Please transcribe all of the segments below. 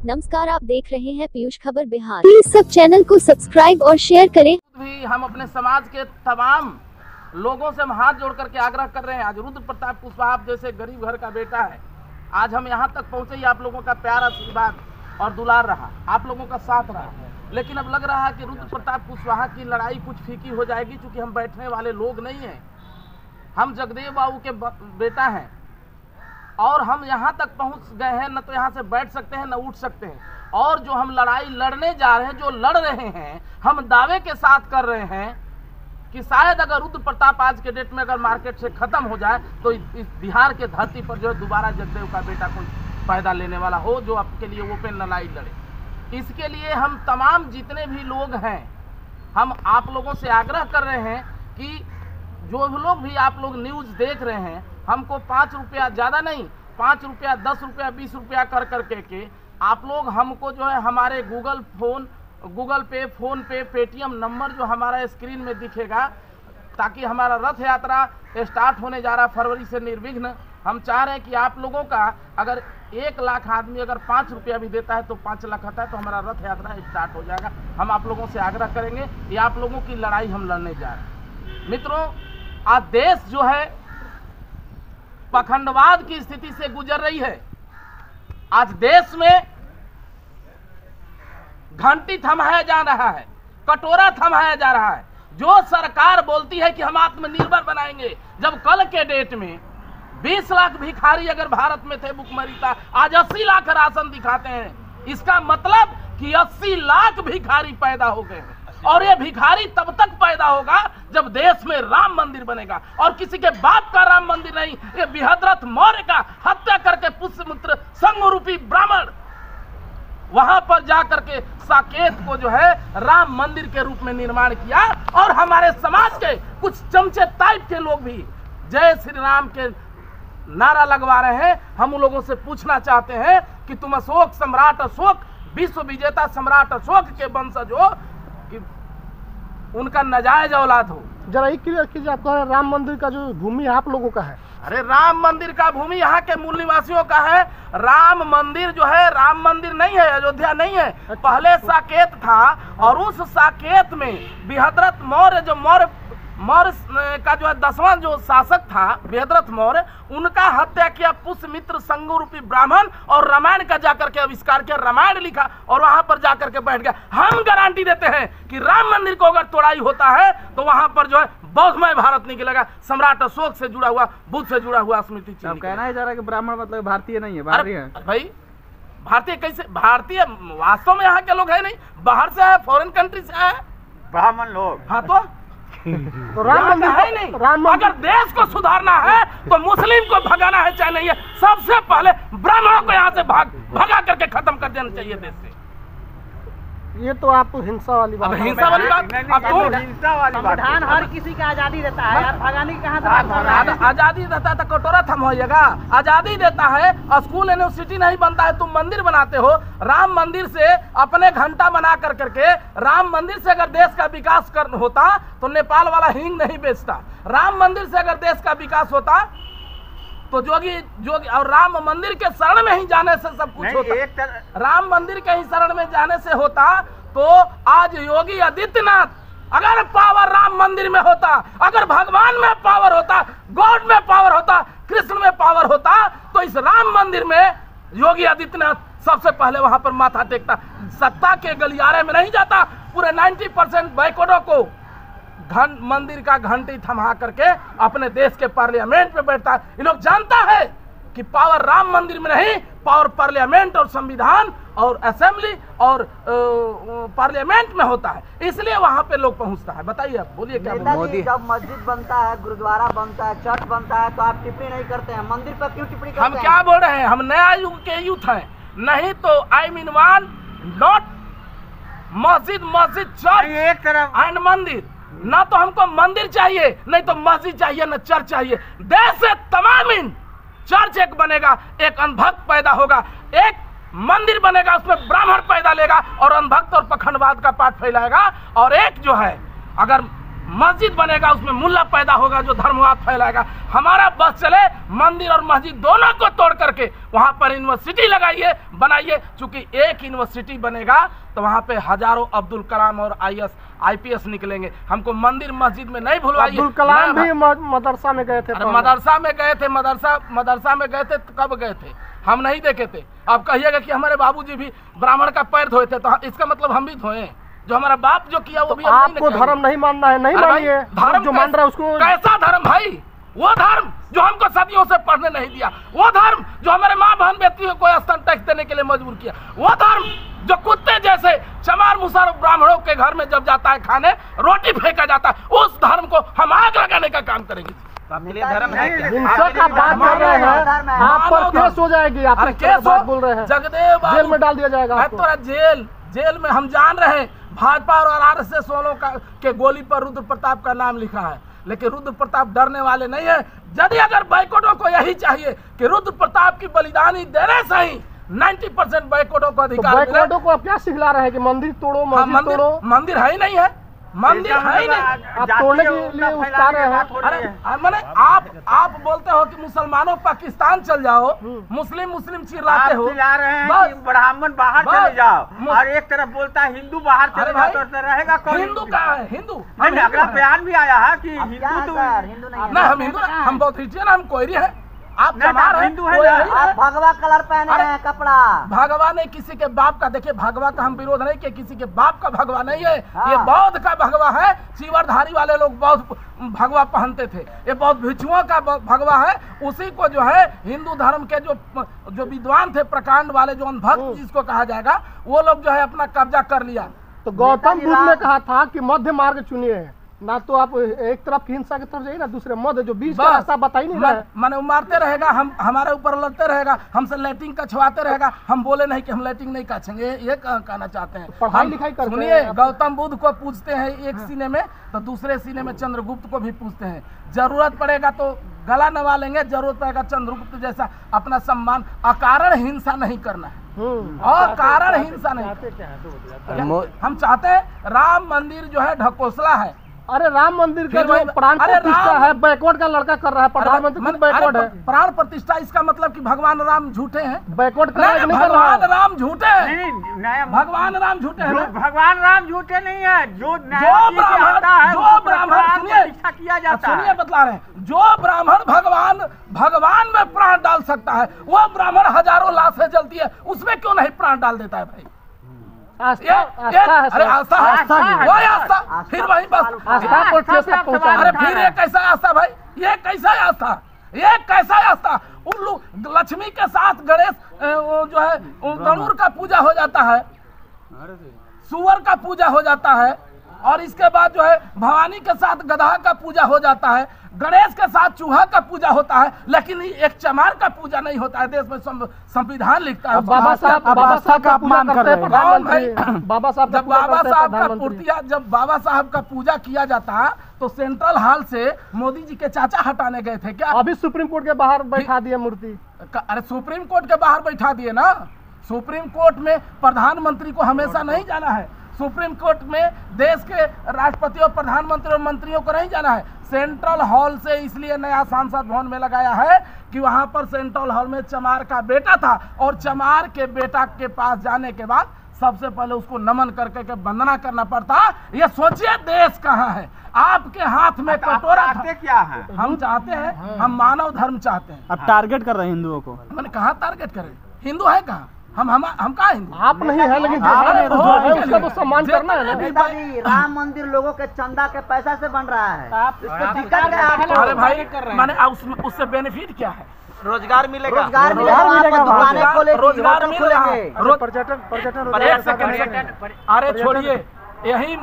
नमस्कार, आप देख रहे हैं पीयूष खबर बिहार। प्लीज सब चैनल को सब्सक्राइब और शेयर करें। भी हम अपने समाज के तमाम लोगों से हम हाथ जोड़ करके आग्रह कर रहे हैं। आज रुद्र प्रताप कुशवाहा जैसे गरीब घर का बेटा है, आज हम यहाँ तक पहुँचे ही आप लोगों का प्यार, आशीर्वाद और दुलार रहा, आप लोगों का साथ रहा। लेकिन अब लग रहा है कि रुद्र प्रताप कुशवाहा की लड़ाई कुछ फीकी हो जाएगी, क्योंकि हम बैठने वाले लोग नहीं हैं। हम जगदेव बाबू के बेटा हैं और हम यहाँ तक पहुँच गए हैं, न तो यहाँ से बैठ सकते हैं न उठ सकते हैं। और जो हम लड़ाई लड़ने जा रहे हैं, जो लड़ रहे हैं, हम दावे के साथ कर रहे हैं कि शायद अगर रुद्र प्रताप आज के डेट में अगर मार्केट से खत्म हो जाए तो इस बिहार के धरती पर जो है दोबारा जगदेव का बेटा कोई पैदा लेने वाला हो जो आपके लिए ओपन लड़ाई लड़े। इसके लिए हम तमाम जितने भी लोग हैं, हम आप लोगों से आग्रह कर रहे हैं कि जो लोग भी आप लोग न्यूज़ देख रहे हैं, हमको 5 रुपया, ज़्यादा नहीं, 5 रुपया, 10 रुपया, 20 रुपया कर करके आप लोग हमको जो है हमारे गूगल पे, फोन पे, पेटीएम नंबर जो हमारा स्क्रीन में दिखेगा, ताकि हमारा रथ यात्रा स्टार्ट होने जा रहा फरवरी से निर्विघ्न। हम चाह रहे हैं कि आप लोगों का अगर 1 लाख आदमी अगर 5 रुपया भी देता है तो 5 लाख आता है तो हमारा रथ यात्रा स्टार्ट हो जाएगा। हम आप लोगों से आग्रह करेंगे कि आप लोगों की लड़ाई हम लड़ने जा रहे हैं। मित्रों, आज देश जो है पखंडवाद की स्थिति से गुजर रही है। आज देश में घंटी थमाया जा रहा है, कटोरा थमाया जा रहा है। जो सरकार बोलती है कि हम आत्मनिर्भर बनाएंगे, जब कल के डेट में 20 लाख भिखारी अगर भारत में थे भुखमरी था, आज 80 लाख राशन दिखाते हैं। इसका मतलब कि 80 लाख भिखारी पैदा हो गए हैं। और ये भिखारी तब तक पैदा होगा जब देश में राम मंदिर बनेगा, और किसी के बाप का राम मंदिर नहीं, ये बृहद्रथ मौर्य का हत्या करके पुष्यमित्र संघ रूपी ब्राह्मण वहां पर जाकर के साकेत को जो है राम मंदिर के रूप में निर्माण किया। और हमारे समाज के कुछ चमचे टाइप के लोग भी जय श्री राम के नारा लगवा रहे हैं। हम उन लोगों से पूछना चाहते हैं कि तुम अशोक सम्राट, अशोक विश्व विजेता सम्राट अशोक के वंशज हो कि उनका नाजायज औलाद हो? जरा एक क्लियर कीजिए, आपका राम मंदिर का जो भूमि आप लोगों का है? अरे राम मंदिर का भूमि यहाँ के मूल निवासियों का है। राम मंदिर जो है, राम मंदिर नहीं है, अयोध्या नहीं है। पहले साकेत था और उस साकेत में बृहद्रथ मौर्य, जो मौर्य का जो है 10वां जो शासक था बृहद्रथ मौर्य, उनका हत्या किया पुष्यमित्र संघ रूपी ब्राह्मण, और रामायण का जाकर के आविष्कार किया, रामायण लिखा और वहां पर जाकर के बैठ गया। हम गारंटी देते हैं कि राम मंदिर को अगर तोड़ाई होता है तो वहां पर जो है बौद्धमय भारत निकलेगा, सम्राट अशोक से जुड़ा हुआ, बुद्ध से जुड़ा हुआ स्मृति। कहना है जा रहा है कि ब्राह्मण मतलब भारतीय नहीं है, बाहरी है। भाई भारतीय कैसे? भारतीय वास्तव में यहाँ के लोग है नहीं, बाहर से है, फॉरेन कंट्री से है ब्राह्मण लोग। हाँ तो राम मंदिर है नहीं। अगर देश को सुधारना है तो मुस्लिम को भगाना है, चाहे नहीं है, सबसे पहले ब्राह्मणों को यहाँ से भगा करके खत्म कर देना चाहिए देश से। ये तो आप हिंसा वाली बात, हिंसा वाली बात, संविधान हर किसी का आजादी देता है यार, भगाने की कहाँ से? आजादी देता है तो कटोरा थम होइएगा। आजादी देता है, स्कूल यूनिवर्सिटी नहीं बनता है, तुम मंदिर बनाते हो। राम मंदिर से अपने घंटा बना कर करके, राम मंदिर से अगर देश का विकास होता तो नेपाल वाला हींग नहीं बेचता। राम मंदिर से अगर देश का विकास होता तो जोगी और राम मंदिर के शरण में ही जाने से सब कुछ होता। राम मंदिर के ही शरण में जाने से होता तो आज योगी आदित्यनाथ, अगर पावर राम मंदिर में होता, अगर भगवान में पावर होता, गॉड में पावर होता, कृष्ण में पावर होता, तो इस राम मंदिर में योगी आदित्यनाथ सबसे पहले वहां पर माथा टेकता। सत्ता के गलियारे में नहीं जाता, पूरे 90% बैकवर्डों को मंदिर का घंटी थमा करके अपने देश के पार्लियामेंट में बैठता है। ये लोग जानता है कि पावर राम मंदिर में नहीं, पावर पार्लियामेंट और संविधान और असेंबली और पार्लियामेंट में होता है, इसलिए वहां पे लोग पहुंचता है। बताइए, आप बोलिए क्या? मोदी, जब मस्जिद बनता है, गुरुद्वारा बनता है, चर्च बनता है, तो आप टिप्पणी नहीं करते हैं? मंदिर पर क्यों टिप्पणी करते हैं? हम क्या बोल रहे हैं? हम नया युग के यूथ हैं, नहीं तो आई मीन वन नॉट मस्जिद चर्च एक तरफ एंड मंदिर। ना तो हमको मंदिर चाहिए, नहीं तो मस्जिद चाहिए, न चर्च चाहिए। देश से तमाम चर्च एक बनेगा, एक अंधभक्त पैदा होगा, एक मंदिर बनेगा, उसमें ब्राह्मण पैदा लेगा और अंधभक्त और पखंडवाद का पाठ फैलाएगा। और एक जो है, अगर मस्जिद बनेगा उसमें मुल्ला पैदा होगा जो धर्मवाद फैलाएगा। हमारा बस चले मंदिर और मस्जिद दोनों को तोड़ करके वहां पर यूनिवर्सिटी लगाइए, बनाइए। चूंकि एक यूनिवर्सिटी बनेगा तो वहां पे हजारों अब्दुल कलाम और IPS निकलेंगे। हमको मंदिर मस्जिद में नहीं भूलवाइए। अब्दुल कलाम भी मदरसा में गए थे। मदरसा में गए थे, मदरसा में गए थे तो कब गए थे? हम नहीं देखे थे। आप कहिएगा कि हमारे बाबूजी भी ब्राह्मण का पैर धोए थे, तो इसका मतलब हम भी धोए? जो हमारा बाप जो किया वो भी आपको धर्म नहीं मानना है, नहीं मानिए। धर्म जो मान रहा है उसको कैसा धर्म भाई? वो धर्म जो हमको सदियों से पढ़ने नहीं दिया, वो धर्म जो हमारे माँ बहन बेटियों को स्तन टैक्स देने के लिए मजबूर किया, वो धर्म जो कुत्ते जैसे चमार मुसर ब्राह्मणों के घर में जब जाता है खाने रोटी फेंका जाता है, उस धर्म को हम आग लगाने का काम करेंगे। धर्म है हिंसा का बात कर रहे हैं, आप पर केस हो जाएगी। आप केस बोल रहे हैं, जगदेव जेल में डाल दिया जाएगा। तो जेल में हम जान रहे हैं भाजपा और RSS वालों के गोली पर रुद्र प्रताप का नाम लिखा है, लेकिन रुद्र प्रताप डरने वाले नहीं है। यदि अगर बैकोटों को यही चाहिए कि रुद्र प्रताप की बलिदानी देने से ही 90% बैकोटों को अधिकार मिले। बैकोटों को आप क्या सिखला रहे हैं कि मंदिर तोड़ो, मस्जिद तोड़ो? मंदिर है ही नहीं है, मंदिर है ही नहीं। आप तोड़ने के लिए उतार रहे हैं। अरे मैंने आप बोलते हो कि मुसलमानों पाकिस्तान चल जाओ, मुस्लिम चिल्लाते हो, चिल्ला रहे हैं कि ब्राह्मण बाहर चले जाओ, और एक तरफ बोलता है हिंदू बाहर चले जाओ, तो रहेगा कौन? हिंदू कहाँ है? हिंदू अगला बयान भी आया है कि हिंदू नहीं, हम हिंदू, हम बहुत क्रिश्चियन, हम कोई है। आप चमार हिंदू है, आप भगवा कलर पहने हैं कपड़ा। भगवा नहीं, किसी के बाप का। देखिए भगवा का हम विरोध नहीं किया, किसी के बाप का भगवा नहीं है। ये बौद्ध का भगवा है। चीवरधारी वाले लोग बहुत भगवा पहनते थे, ये बहुत भिक्षुओं का भगवा है। उसी को जो है हिंदू धर्म के जो विद्वान थे, प्रकांड वाले, जो अंधभक्त जिसको कहा जाएगा, वो लोग जो है अपना कब्जा कर लिया। तो गौतम बुद्ध ने कहा था कि मध्य मार्ग चुनिए, ना तो आप एक तरफ हिंसा की तरफ जाइए, ना दूसरे मध्य, जो बीच का रास्ता बता ही नहीं रहा है। माने मारते रहेगा, हमारे ऊपर लड़ते रहेगा, हमसे लैट्रिन का छुआते रहेगा। हम बोले नहीं कि हम लैट्रिन नहीं काछेंगे, ये कहना चाहते हैं। पढ़ाई लिखाई करते हैं। सुनिए, गौतम बुद्ध को पूछते हैं एक सीने में, तो दूसरे सीने में चंद्रगुप्त को भी पूछते हैं। जरूरत पड़ेगा तो गला नवा लेंगे, जरूरत पड़ेगा चंद्रगुप्त जैसा अपना सम्मान। अकारण हिंसा नहीं करना है, और कारण हिंसा नहीं। हम चाहते हैं राम मंदिर जो है ढकोसला है। अरे राम मंदिर का जो प्राण प्रतिष्ठा है, बैकवर्ड का लड़का कर रहा है। प्रधानमंत्री बैकवर्ड है। प्राण प्रतिष्ठा, इसका मतलब कि भगवान राम झूठे हैं? बैकवर्ड का नहीं भगवान राम झूठे हैं, भगवान राम झूठे हैं। भगवान राम झूठे नहीं है। जो ब्राह्मण किया जाता है, सुनिए बतला रहे हैं, जो ब्राह्मण भगवान में प्राण डाल सकता है, वो ब्राह्मण हजारों लाशें जलती है, उसमें क्यों नहीं प्राण डाल देता है भाई? आस्था फिर वही बस आस्था। अरे फिर ये कैसा आस्था भाई? ये कैसा आस्था? ये कैसा आस्था? उल्लू लक्ष्मी के साथ गणेश जो है गणुर का पूजा हो जाता है, सुअर का पूजा हो जाता है, और इसके बाद जो है भवानी के साथ गधा का पूजा हो जाता है, गणेश के साथ चूहा का पूजा होता है, लेकिन एक चमार का पूजा नहीं होता है। देश में संविधान लिखता है। बाबा साहब का अपमान कर रहे हैं बाबा साहब। जब बाबा साहब का पूर्तिया, जब बाबा साहब का पूजा किया जाता है तो सेंट्रल हॉल से मोदी जी के चाचा हटाने गए थे क्या? अभी सुप्रीम कोर्ट के बाहर बैठा दिए मूर्ति। अरे सुप्रीम कोर्ट के बाहर बैठा दिए ना। सुप्रीम कोर्ट में प्रधानमंत्री को हमेशा नहीं जाना है। सुप्रीम कोर्ट में देश के राष्ट्रपति और प्रधानमंत्री और मंत्रियों को नहीं जाना है। सेंट्रल हॉल से इसलिए नया सांसद भवन में लगाया है कि वहां पर सेंट्रल हॉल में चमार का बेटा था, और चमार के बेटा के पास जाने के बाद सबसे पहले उसको नमन करके के वंदना करना पड़ता। ये सोचिए देश कहाँ है? आपके हाथ में कटोरा क्या है? हम चाहते हैं, हम मानव धर्म चाहते हैं। अब टारगेट कर रहे हैं हिंदुओं को। मैंने कहा टारगेट करें? हिंदू है कहाँ? हम कहाँ हिंदू? आप नहीं है, लेकिन उसका तो सम्मान करना है ना। नेताजी, राम मंदिर लोगों के चंदा के पैसा से बन रहा है। अरे भाई, मैंने उससे बेनिफिट क्या है? रोजगार मिलेगा, रोजगार मिलेगा, दुकानें खोलेंगे, रोजगार होटल खोलेंगे, पर्यटन। अरे छोड़िए, यही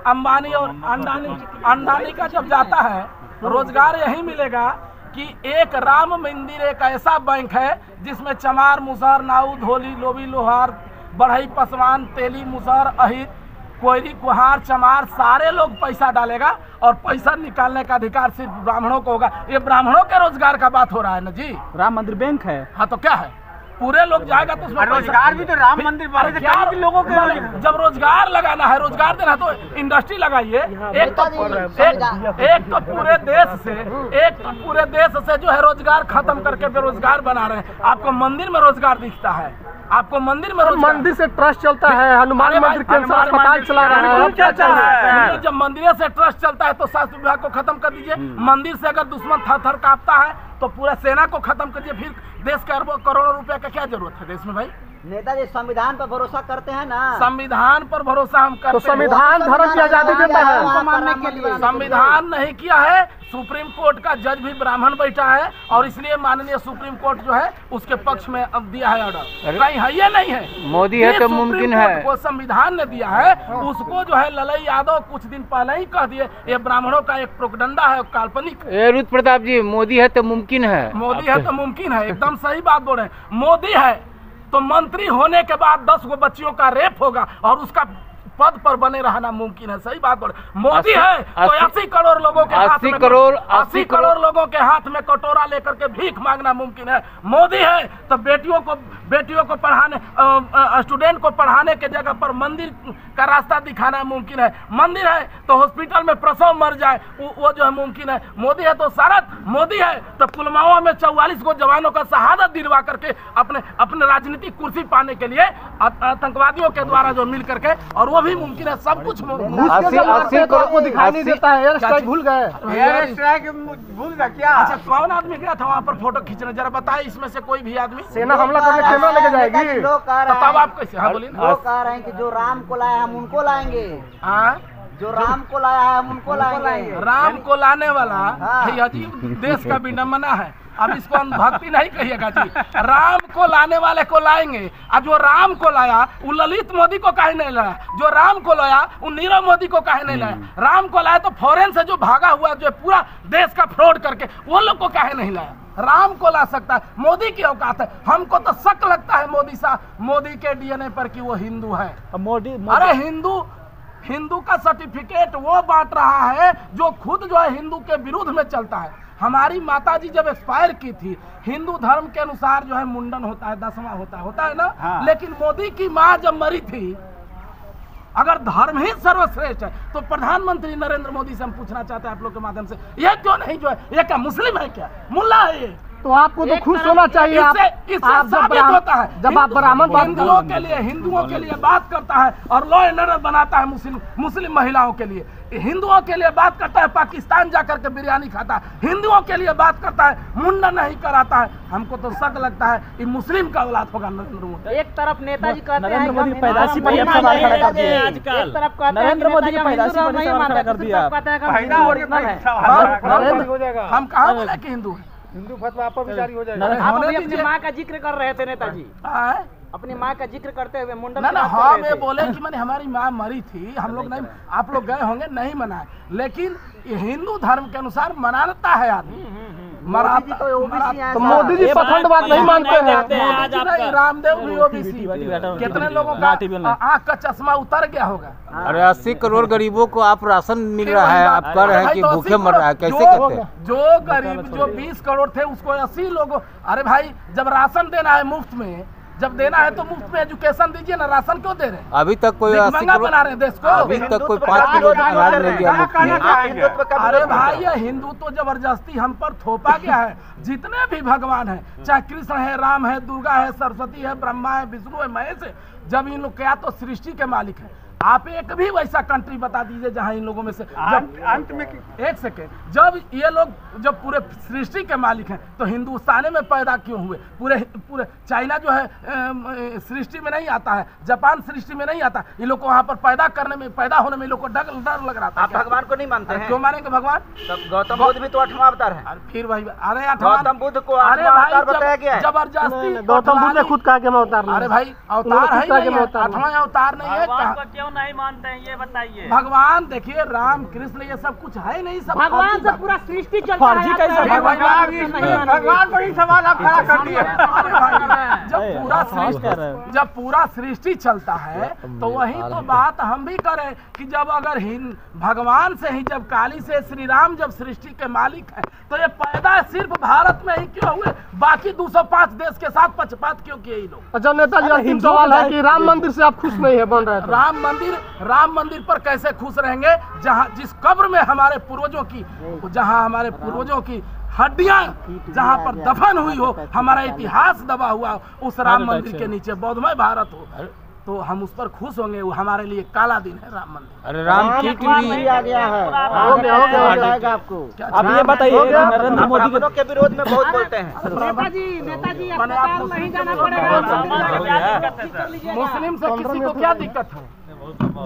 अंबानी और अंडानी का जब जाता है, रोजगार यही मिलेगा कि एक राम मंदिर एक ऐसा बैंक है जिसमें चमार, मुसहर, नाऊ, धोली, लोभी, लोहार, बढ़ई, पसवान, तेली, मुसहर, अहिर, कोयरी, कुहार, चमार सारे लोग पैसा डालेगा, और पैसा निकालने का अधिकार सिर्फ ब्राह्मणों को होगा। ये ब्राह्मणों के रोजगार का बात हो रहा है ना जी। राम मंदिर बैंक है। हाँ तो क्या है? पूरे लोग जाएगा तो उसमें रोजगार भी तो राम मंदिर वाले से कहीं भी लोगों के जब रोजगार लगाना है, रोजगार देना तो इंडस्ट्री लगाइए। एक तो पूरे देश से जो है रोजगार खत्म करके बेरोजगार बना रहे हैं। आपको मंदिर में रोजगार दिखता है, आपको मंदिर में मंदिर से ट्रस्ट चलता है, हनुमान मंदिर कैंसर अस्पताल चला रहा है, क्या चल रहा है? जब मंदिर से ट्रस्ट चलता है तो स्वास्थ्य विभाग को खत्म कर दीजिए। मंदिर से अगर दुश्मन थर थर कांपता है तो पूरा सेना को खत्म कर दीजिए। फिर देश के अरबों करोड़ों रुपए का क्या जरूरत है देश में भाई? नेताजी संविधान पर भरोसा करते हैं ना? संविधान पर भरोसा हम करते तो संविधान धर्म की आजादी देता है मानने के लिए। संविधान नहीं किया है। सुप्रीम कोर्ट का जज भी ब्राह्मण बैठा है और इसलिए माननीय सुप्रीम कोर्ट जो है उसके पक्ष में अब दिया है ऑर्डर। कहीं है ये नहीं है, मोदी है तो मुमकिन है। वो संविधान ने दिया है, उसको जो है ललई यादव कुछ दिन पहले ही कह दिए ये ब्राह्मणों का एक प्रोपगेंडा है, काल्पनिक। रुद्र प्रताप जी, मोदी है तो मुमकिन है। मोदी है तो मुमकिन है, एकदम सही बात बोल रहे हैं। मोदी है तो मंत्री होने के बाद 10 गो बच्चियों का रेप होगा और उसका पद पर बने रहना मुमकिन है। सही बात बोले। मोदी है तो 80 करोड़ लोगों के हाथ में 80 करोड़ लोगों के हाथ में कटोरा लेकर के भीख मांगना मुमकिन है। मोदी है तो बेटियों को पढ़ाने, स्टूडेंट को पढ़ाने के जगह पर मंदिर का रास्ता दिखाना मुमकिन है। मंदिर है तो हॉस्पिटल में प्रसव मर जाए वो जो है मुमकिन है। मोदी है तो सारा, मोदी है तो पुलवामा में 44 को जवानों का शहादत दिलवा करके अपने राजनीतिक कुर्सी पाने के लिए आतंकवादियों के द्वारा जो मिल करके, और वो भी मुमकिन है। सब कुछ 80 करोड़ को दिखाई नहीं देता है। एयर स्ट्राइक भूल गए, एयर स्ट्राइक भूल गया क्या? अच्छा, कौन आदमी गया था वहाँ पर फोटो खींचने? जरा बताए इसमें से कोई भी आदमी। सेना हमला करके कैमरा लेके जाएगी। लोग कह रहे तब हैं, आप कैसे? हाँ बोलिए। लोग कह रहे हैं कि जो राम को लाया हम उनको लाएंगे। हाँ, जो राम को लाया है हम उनको लाएंगे। राम को लाने वाला हाँ। ये अजीब देश का विडम्बना है। अब इसको हम भक्ति नहीं कहिएगा जी। राम को लाने वाले को लाएंगे, और जो राम को लाया वो ललित मोदी को काहे नहीं लाया? जो राम को लाया वो नीरव मोदी को काहे नहीं लाया? राम को लाया तो फॉरेन से जो भागा हुआ जो पूरा देश का फ्रॉड करके वो लोग को काहे नहीं लाया? राम को ला सकता है, मोदी की औकात है। हमको तो शक लगता है मोदी के डीएनए पर कि वो हिंदू है। अरे हिंदू का सर्टिफिकेट वो बांट रहा है जो खुद जो है हिंदू के विरुद्ध में चलता है। हमारी माता जी जब एक्सपायर की थी, हिंदू धर्म के अनुसार जो है मुंडन होता है, 10वां होता है ना। हाँ। लेकिन मोदी की माँ जब मरी थी, अगर धर्म ही सर्वश्रेष्ठ है तो प्रधानमंत्री नरेंद्र मोदी से हम पूछना चाहते हैं आप लोग के माध्यम से, ये क्यों नहीं जो है, ये क्या मुस्लिम है क्या? मुल्ला है ये? तो आपको तो खुश होना चाहिए। आप साबित होता है जब आप ब्राह्मण हिंदुओं के लिए बात करता है और लॉ एंड ऑर्डर बनाता है मुस्लिम महिलाओं के लिए, हिंदुओं के लिए बात करता है, पाकिस्तान जाकर के बिरयानी खाता है, हिंदुओं के लिए बात करता है, मुंडन नहीं कराता है। हमको तो शक लगता है कि मुस्लिम का औलाद होगा नरेंद्र मोदी। एक तरफ नेताजी कहते हैं नरेंद्र मोदी पैदाशी पर ये सवाल खड़ा कर दिया। एक तरफ कहते हैं नरेंद्र मोदी की पैदाशी पर ये सवाल खड़ा कर दिया। हम कहाँ बोले कि हिंदू है? हिंदू फतवा आप पर जारी हो जाएगा। आप अभी अपनी माँ का जिक्र कर रहे थे नेताजी, अपनी माँ का जिक्र करते हुए मुंडन ना हम ये बोले कि मैंने हमारी माँ मरी थी, हम लोग नहीं, आप लोग गए होंगे नहीं मनाए, लेकिन ये हिंदू धर्म के अनुसार मनाता है आदमी। तो मोदी जी पखंडवाद नहीं मानते हैं। रामदेव भी ओबीसी, कितने लोगों का आँख का चश्मा उतर गया होगा। अरे 80 करोड़ गरीबों को आप राशन मिल रहा है, आप कह रहे हैं कि भूखे मर रहा है, कैसे कहते हैं? जो गरीब जो 20 करोड़ थे उसको 80 लोगों, अरे भाई जब राशन देना है मुफ्त में, जब देना है तो मुफ्त में एजुकेशन दीजिए ना, राशन क्यों दे रहे हैं? अभी तक कोई 80 करोड़ बना रहे हैं देश को। अभी तक कोई 5 किलो अनाज नहीं दिया मुफ्त में। अरे भाई ये हिंदू तो जबरदस्ती हम पर थोपा गया है। जितने भी भगवान है, चाहे कृष्ण है, राम है, दुर्गा है, सरस्वती है, ब्रह्मा है, विष्णु है, महेश है, जब इन लोग क्या तो सृष्टि के मालिक है। आप एक भी वैसा कंट्री बता दीजिए जहां इन लोगों में से अंत में एक सेकेंड, जब ये लोग जब पूरे सृष्टि के मालिक हैं तो हिंदुस्तान में पैदा क्यों हुए? पूरे चाइना जो है सृष्टि में नहीं आता है, जापान सृष्टि में नहीं आता, ये लोग को वहाँ पर पैदा होने में लोग को डर लग रहा था। आप भगवान को नहीं मानते हैं? क्यों मानेंगे भगवान? गौतम बुद्ध भी तो 8वां अवतार है। फिर भाई अरे गौतम बुद्ध को 8वां अवतार बताया गया है। जबरदस्ती गौतम बुद्ध ने खुद कहा कि मैं अवतार नहीं। अरे भाई अवतार है, 8वां अवतार नहीं है। क्यों नहीं मानते हैं ये बताइए? भगवान देखिए राम कृष्ण ये सब कुछ है नहीं, सब भगवान से पूरा सृष्टि चलता है। भगवान पर ही सवाल आप खड़ा कर दिए। जब पूरा सृष्टि चलता है तो वही तो बात हम भी करें कि जब अगर भगवान से ही जब काली से श्री राम जब सृष्टि के मालिक है तो ये पैदा सिर्फ भारत में ही क्यों हुए, बाकी 205 देश के साथ पक्षपात क्यों किए ये लोग। अच्छा नेताजी, अंतिम सवाल है कि राम मंदिर से आप खुश नहीं है बन रहे हैं? राम मंदिर पर कैसे खुश रहेंगे जहाँ जिस कब्र में हमारे पूर्वजों की, जहाँ हमारे पूर्वजों की हड्डियां जहाँ पर दफन हुई हो, हमारा इतिहास दबा हुआ हो, उस राम मंदिर के नीचे बौद्धमय भारत हो, तो हम उस पर खुश होंगे। वो हमारे लिए काला दिन है राम मंदिर। अरे राम की आ गया है, हो जाएगा आपको। अब ये बताइए नरेंद्र मोदी के विरोध में बहुत बोलते हैं। नेताजी अस्पताल नहीं जाना पड़ेगा। मुस्लिम से किसी को क्या दिक्कत है?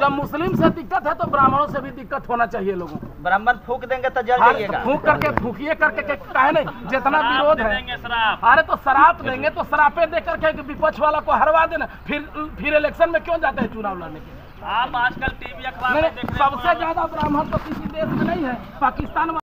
जब मुस्लिम से दिक्कत है तो ब्राह्मणों से भी दिक्कत होना चाहिए लोगों को। ब्राह्मण फूक देंगे तो जल जाइएगा। फूक करके फूकिए करके काहे नहीं, जितना विरोध है। अरे तो शराब देंगे तो शराबे दे करके विपक्ष वाला को हरवा देना, फिर इलेक्शन में क्यों जाते हैं चुनाव लड़ने के लिए? आप आजकल टीवी अखबार में सबसे ज्यादा ब्राह्मण तो किसी देश में नहीं है, पाकिस्तान